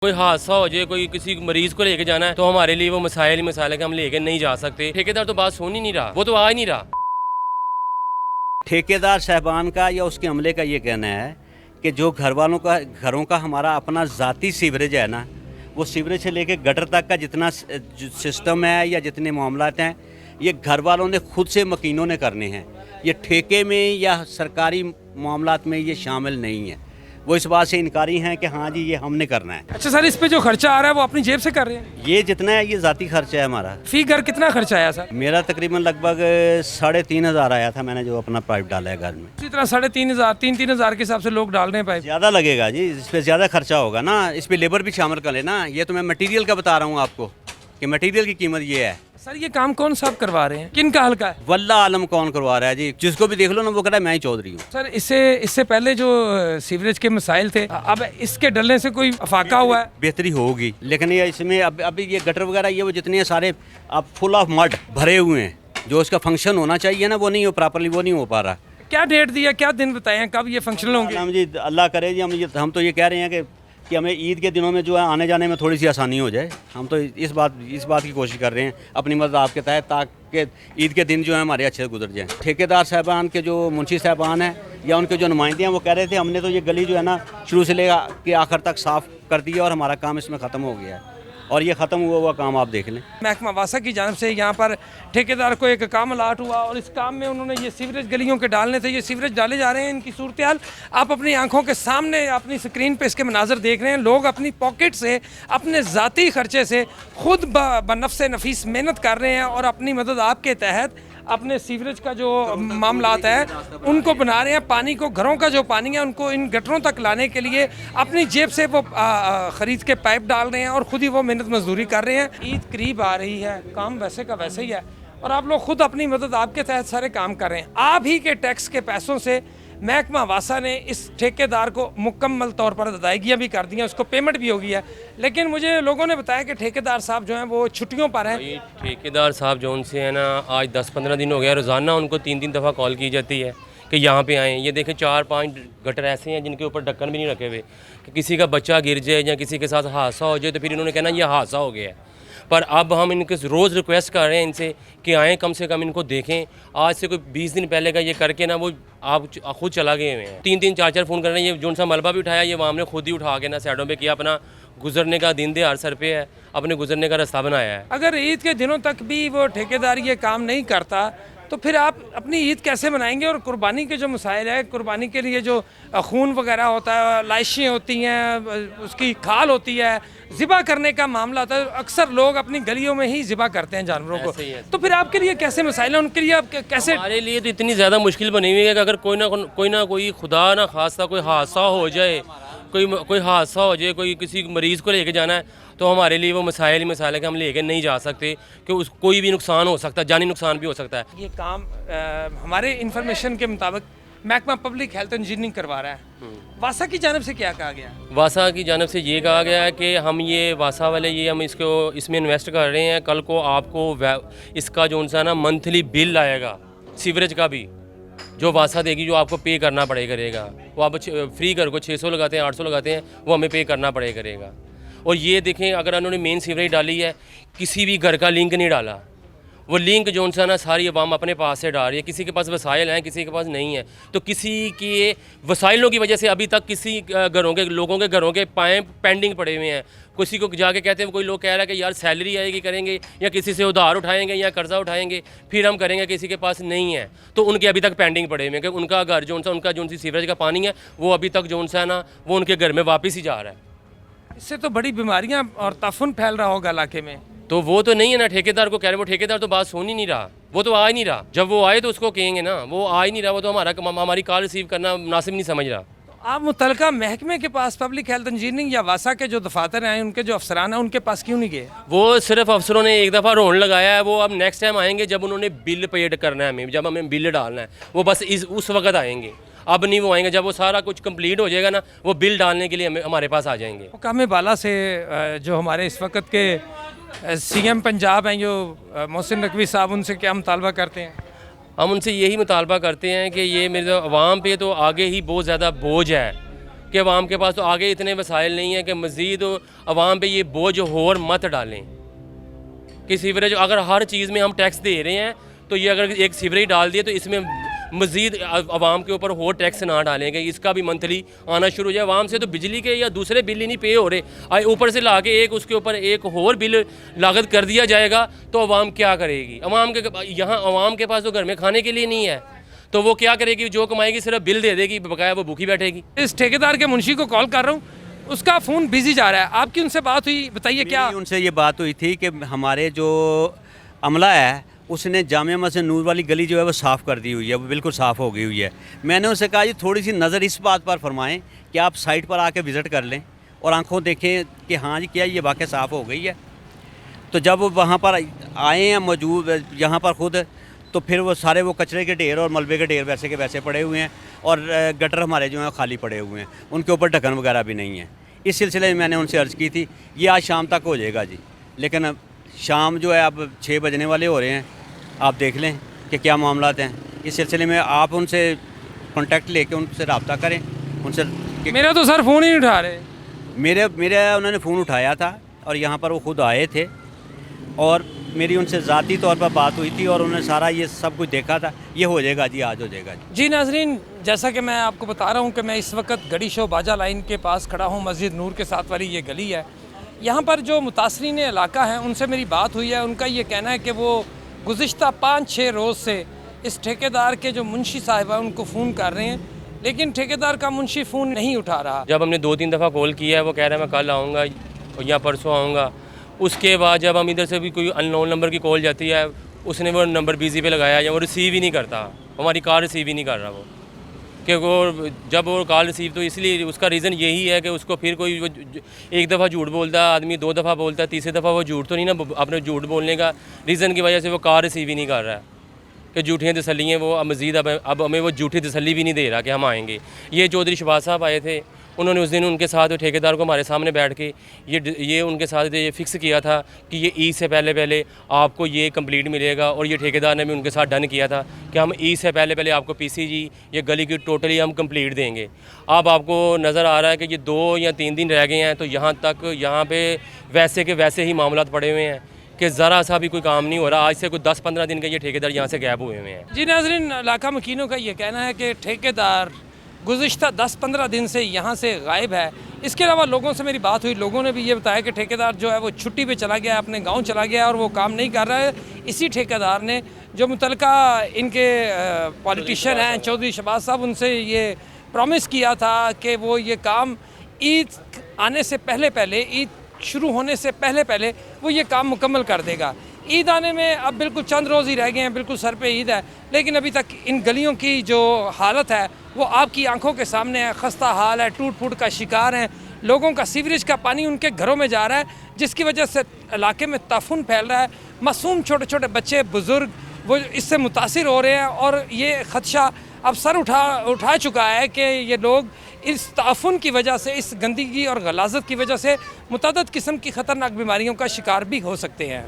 कोई हादसा हो जाए, कोई किसी मरीज को लेके जाना है तो हमारे लिए वो मसाइल ही मसाइल है कि हम लेके नहीं जा सकते। ठेकेदार तो बात सुन ही नहीं रहा, वो तो आ ही नहीं रहा। ठेकेदार साहबान का या उसके अमले का ये कहना है कि जो घरों का हमारा अपना ज़ाती सीवरेज है ना, वो सीवरेज से लेके गटर तक का जितना सिस्टम है या जितने मामलात हैं, ये घर वालों ने खुद से मकीनों ने करने हैं। ये ठेके में या सरकारी मामलात में ये शामिल नहीं है। वो इस बात से इनकारी हैं कि हाँ जी ये हमने करना है। अच्छा सर, इस पे जो खर्चा आ रहा है वो अपनी जेब से कर रहे हैं? ये जितना है ये ज़ाती खर्चा है हमारा। फी घर कितना खर्चा आया सर? मेरा तकरीबन लगभग 3,500 आया था, मैंने जो अपना पाइप डाला है घर में। इसी तरह 3,500 3,000 के हिसाब से लोग डाल रहे हैं पाइप। ज़्यादा लगेगा जी, इस पर ज़्यादा खर्चा होगा ना, इस पर लेबर भी शामिल कर लेना। ये तो मैं मटेरियल का बता रहा हूँ आपको कि मटेरियल की कीमत ये है। सर ये काम कौन साहब करवा रहे हैं, किन का हल्का है? वल्ला आलम कौन करवा रहा है जी, जिसको भी देख लो ना वो कह रहा है मैं ही चौधरी हूँ। सर इससे पहले जो सीवरेज के मसाइल थे, अब इसके डलने से कोई अफाका हुआ है? बेहतरी होगी, लेकिन ये इसमें अभी ये गटर वगैरह ये वो जितने सारे अब फुल ऑफ मड भरे हुए हैं, जो इसका फंक्शन होना चाहिए ना वो नहीं हो प्रॉपरली, वो नहीं हो पा रहा। क्या डेट दिया, क्या दिन बताए हैं, कब ये फंक्शनल होंगे? हम जी अल्लाह करे जी, हम तो ये कह रहे हैं कि हमें ईद के दिनों में जो है आने जाने में थोड़ी सी आसानी हो जाए। हम तो इस बात की कोशिश कर रहे हैं अपनी मदद आपके तहत, ताकि ईद के दिन जो है हमारे अच्छे गुजर जाएँ। ठेकेदार साहबान के जो मुंशी साहबान हैं या उनके जो नुमाइंदे हैं वो कह रहे थे हमने तो ये गली जो है ना शुरू से लेकर आखिर तक साफ़ कर दी और हमारा काम इसमें ख़त्म हो गया है, और ये ख़त्म हुआ काम आप देख लें। महकमा वासा की जानब से यहाँ पर ठेकेदार को एक काम अलाट हुआ और इस काम में उन्होंने ये सीवरेज गलियों के डालने थे, ये सीवरेज डाले जा रहे हैं। इनकी सूरत हाल आप अपनी आंखों के सामने अपनी स्क्रीन पे इसके मनाजर देख रहे हैं। लोग अपनी पॉकेट से अपने ज़ाती खर्चे से खुद बनफ्स नफीस मेहनत कर रहे हैं और अपनी मदद आपके तहत अपने सीवरेज का जो मामलात है उनको बना रहे हैं। पानी को, घरों का जो पानी है उनको इन गटरों तक लाने के लिए अपनी जेब से वो ख़रीद के पाइप डाल रहे हैं और ख़ुद ही वो मेहनत मजदूरी कर रहे हैं। ईद करीब आ रही है, काम वैसे का वैसे ही है और आप लोग खुद अपनी मदद आपके तहत सारे काम कर रहे हैं। आप ही के टैक्स के पैसों से महकमा वासा ने इस ठेकेदार को मुकम्मल तौर पर अदायगियाँ भी कर दी हैं, उसको पेमेंट भी हो गई है। लेकिन मुझे लोगों ने बताया कि ठेकेदार साहब जो हैं वो छुट्टियों पर हैं। ठेकेदार साहब जो उनसे है ना आज 10-15 दिन हो गया, रोज़ाना उनको 3-3 दफ़ा कॉल की जाती है कि यहाँ पे आएँ। ये देखें 4-5 गटर ऐसे हैं जिनके ऊपर ढक्कन भी नहीं रखे हुए कि किसी का बच्चा गिर जाए या किसी के साथ हादसा हो जाए तो फिर इन्होंने कहना ये हादसा हो गया है। पर अब हम इनके रोज़ रिक्वेस्ट कर रहे हैं इनसे कि आएँ, कम से कम इनको देखें। आज से कोई 20 दिन पहले का ये करके ना वो आप खुद चला गए हुए हैं। 3-3 4-4 फ़ोन कर रहे हैं। ये जो सा मलबा भी उठाया ये वहाँ हमने खुद ही उठा के ना साइडों पे किया, अपना गुजरने का दिन दे हर सर पे है, अपने गुजरने का रास्ता बनाया है। अगर ईद के दिनों तक भी वो ठेकेदार ये काम नहीं करता तो फिर आप अपनी ईद कैसे मनाएंगे? और कुर्बानी के जो मसाइल है, कुर्बानी के लिए जो खून वगैरह होता है, लाशें होती हैं, उसकी खाल होती है, ज़िबा करने का मामला होता है, अक्सर लोग अपनी गलियों में ही ज़िबा करते हैं जानवरों को। तो फिर आपके लिए कैसे मसाइल हैं, उनके लिए आप कैसे? हमारे लिए तो इतनी ज़्यादा मुश्किल बनी हुई है कि अगर कोई ना कोई खुदा ना खास्ता कोई हादसा हो जाए, कोई हादसा हो जाए, कोई किसी मरीज़ को लेके जाना है तो हमारे लिए वो मसाइल ही मसाइल है कि हम लेके नहीं जा सकते, कि कोई भी नुकसान हो सकता है, जानी नुकसान भी हो सकता है। ये काम हमारे इंफॉर्मेशन के मुताबिक महकमा पब्लिक हेल्थ इंजीनियरिंग करवा रहा है। वासा की जानब से क्या कहा गया? वासा की जानब से ये कहा गया है कि हम ये वासा वाले ये हम इसमें इन्वेस्ट कर रहे हैं। कल को आपको इसका जो सा ना मंथली बिल आएगा सीवरेज का भी, जो वासा देगी, जो आपको पे करना पड़े करेगा, वो आप फ्री घर को 600 लगाते हैं 800 लगाते हैं, वो हमें पे करना पड़े करेगा। और ये देखें अगर उन्होंने मेन सीवरेज डाली है, किसी भी घर का लिंक नहीं डाला, वो लिंक जो सा ना सारी अवाम अपने पास से डाल रही है। किसी के पास वसाइल हैं, किसी के पास नहीं है, तो किसी के वसाइलों की वजह से अभी तक किसी लोगों के घरों के पाए पेंडिंग पड़े हुए हैं। किसी को जाके कहते हैं, कोई लोग कह रहा है कि यार सैलरी आएगी करेंगे, या किसी से उधार उठाएंगे या कर्जा उठाएंगे फिर हम करेंगे, किसी के पास नहीं है तो उनके अभी तक पेंडिंग पड़े हुए हैं कि उनका घर जो सा उनका जो सी सीवरेज का पानी है वो अभी तक जो सा ना वो उनके घर में वापस ही जा रहा है। इससे तो बड़ी बीमारियां और ताफुन फैल रहा होगा इलाके में। तो वो तो नहीं है ना, ठेकेदार को कह रहे, वो ठेकेदार तो बात सुन ही नहीं रहा, वो तो आ ही नहीं रहा। जब वो आए तो उसको कहेंगे ना, वो आ ही नहीं रहा, वो तो हमारी कॉल रिसीव करना मुनासिब नहीं समझ रहा। आप मुतलका महकमे के पास पब्लिक हेल्थ इंजीनियरिंग या वासा के जो दफातर हैं, उनके जो अफसरान हैं, उनके पास क्यों नहीं गए? वो सिर्फ अफसरों ने एक दफ़ा रोन लगाया है। वो अब नेक्स्ट टाइम आएंगे जब उन्होंने बिल पेड करना है, हमें जब हमें बिल डालना है, वो बस उस वक्त आएंगे। अब नहीं वो आएंगे, जब वो सारा कुछ कंप्लीट हो जाएगा ना, वो बिल डालने के लिए हमारे पास आ जाएंगे। हुकाम बाला से जो हमारे इस वक्त के CM पंजाब हैं जो मोहसिन नकवी साहब, उनसे क्या मुतालबा करते हैं? हम उनसे यही मुतालबा करते हैं कि ये मेरे अवाम पे तो आगे ही बहुत ज़्यादा बोझ है कि अवाम के पास तो आगे इतने वसाइल नहीं है कि मज़ीद अवाम पे ये बोझ और मत डालें कि सीवरेज, अगर हर चीज़ में हम टैक्स दे रहे हैं तो ये अगर एक सीवरेज डाल दिए तो इसमें मज़ीद अवाम के ऊपर और टैक्स ना डालेंगे, इसका भी मंथली आना शुरू हो जाए। अवाम से तो बिजली के या दूसरे बिल ही नहीं पे हो रहे, ऊपर से ला के एक उसके ऊपर एक और बिल लागत कर दिया जाएगा तो अवाम क्या करेगी? अवाम के यहाँ अवाम के पास तो घर में खाने के लिए नहीं है तो वो क्या करेगी? जो कमाएगी सिर्फ बिल दे देगी, बकाया वो भूखी बैठेगी। इस ठेकेदार के मुंशी को कॉल कर रहा हूँ, उसका फ़ोन बिजी जा रहा है। आपकी उनसे बात हुई, बताइए क्या? उनसे ये बात हुई थी कि हमारे जो अमला है उसने जामिया मस्जिद नूर वाली गली जो है वो साफ़ कर दी हुई है, वो बिल्कुल साफ़ हो गई हुई है। मैंने उनसे कहा जी थोड़ी सी नज़र इस बात पर फरमाएं कि आप साइट पर आके विज़िट कर लें और आंखों देखें कि हाँ जी क्या ये वाकई साफ़ हो गई है। तो जब वो वहाँ पर आए हैं मौजूद यहाँ पर ख़ुद, तो फिर वो सारे वो कचरे के ढेर और मलबे के ढेर वैसे के वैसे पड़े हुए हैं और गटर हमारे जो हैं खाली पड़े हुए हैं, उनके ऊपर ढक्कन वगैरह भी नहीं है। इस सिलसिले में मैंने उनसे अर्ज़ की थी, ये आज शाम तक हो जाएगा जी, लेकिन अब शाम जो है अब 6 बजने वाले हो रहे हैं, आप देख लें कि क्या मामलात हैं। इस सिलसिले में आप उनसे कांटेक्ट लेके उनसे रब्ता करें उनसे। मेरा तो सर फ़ोन ही नहीं उठा रहे। मेरा उन्होंने फ़ोन उठाया था और यहाँ पर वो ख़ुद आए थे और मेरी उनसे ज़ाती तौर पर बात हुई थी और उन्होंने सारा ये सब कुछ देखा था। ये हो जाएगा जी, आज हो जाएगा जी। जी नाजरीन, जैसा कि मैं आपको बता रहा हूँ कि मैं इस वक्त गड़ी शो बाजा लाइन के पास खड़ा हूँ, मस्जिद नूर के साथ वाली ये गली है। यहाँ पर जो मुतासरीन इलाका है उनसे मेरी बात हुई है। उनका ये कहना है कि वो गुज़िश्ता 5-6 रोज़ से इस ठेकेदार के जो मुंशी साहब हैं उनको फ़ोन कर रहे हैं, लेकिन ठेकेदार का मुंशी फ़ोन नहीं उठा रहा। जब हमने 2-3 दफ़ा कॉल किया है, वो कह रहा है मैं कल आऊँगा या परसों आऊँगा। उसके बाद जब हम इधर से भी कोई अननोन नंबर की कॉल जाती है, उसने वो नंबर बिजी पे लगाया या वो रिसीव ही नहीं करता, हमारी कॉल रिसीव ही नहीं कर रहा वो, कि वो जब वो कॉल रिसीव, तो इसलिए उसका रीज़न यही है कि उसको फिर कोई वो एक दफ़ा झूठ बोलता है आदमी, 2 दफ़ा बोलता है, तीसरी दफ़ा वो झूठ तो नहीं ना, अपने झूठ बोलने का रीज़न की वजह से वो कॉल रिसीव ही नहीं कर रहा है कि झूठियाँ तसल्लियाँ वो मज़ीद अब हमें वो झूठी तसल्ली भी नहीं दे रहा कि हम आएँगे। ये चौधरी शहबाज साहब आए थे, उन्होंने उस दिन उनके साथ ठेकेदार को हमारे सामने बैठ के ये उनके साथ ये फ़िक्स किया था कि ये ईद से पहले आपको ये कंप्लीट मिलेगा, और ये ठेकेदार ने भी उनके साथ डन किया था कि हम ईद से पहले आपको पीसीजी ये गली की टोटली हम कंप्लीट देंगे। अब आपको नज़र आ रहा है कि ये 2 या 3 दिन रह गए हैं, तो यहाँ पे वैसे के वैसे ही मामलात पड़े हुए हैं कि ज़रा सा भी कोई काम नहीं हो रहा। आज से कोई 10-15 दिन के ये ठेकेदार यहाँ से गायब हुए हुए हैं। जी नाज़रीन, इलाका मकीनों का ये कहना है कि ठेकेदार गुज़िश्ता 10-15 दिन से यहाँ से गायब है। इसके अलावा लोगों से मेरी बात हुई, लोगों ने भी ये बताया कि ठेकेदार जो है वो छुट्टी पे चला गया, अपने गांव चला गया और वो काम नहीं कर रहा है। इसी ठेकेदार ने जो मुतलका इनके पॉलिटिशियन हैं चौधरी शहबाज साहब, उनसे ये प्रॉमिस किया था कि वो ये काम ईद आने से पहले ईद शुरू होने से पहले वो ये काम मुकम्मल कर देगा। ईद आने में अब बिल्कुल चंद रोज़ ही रह गए हैं, बिल्कुल सर पे ईद है, लेकिन अभी तक इन गलियों की जो हालत है वो आपकी आंखों के सामने है। खस्ता हाल है, टूट फूट का शिकार हैं, लोगों का सीवरेज का पानी उनके घरों में जा रहा है, जिसकी वजह से इलाके में ताफुन फैल रहा है। मासूम छोटे छोटे बच्चे बुज़ुर्ग वो इससे मुतासिर हो रहे हैं और ये ख़दशा अब सर उठा चुका है कि ये लोग इस ताफुन की वजह से, इस गंदगी और गलाजत की वजह से मुतअद्दिद किस्म की ख़तरनाक बीमारियों का शिकार भी हो सकते हैं।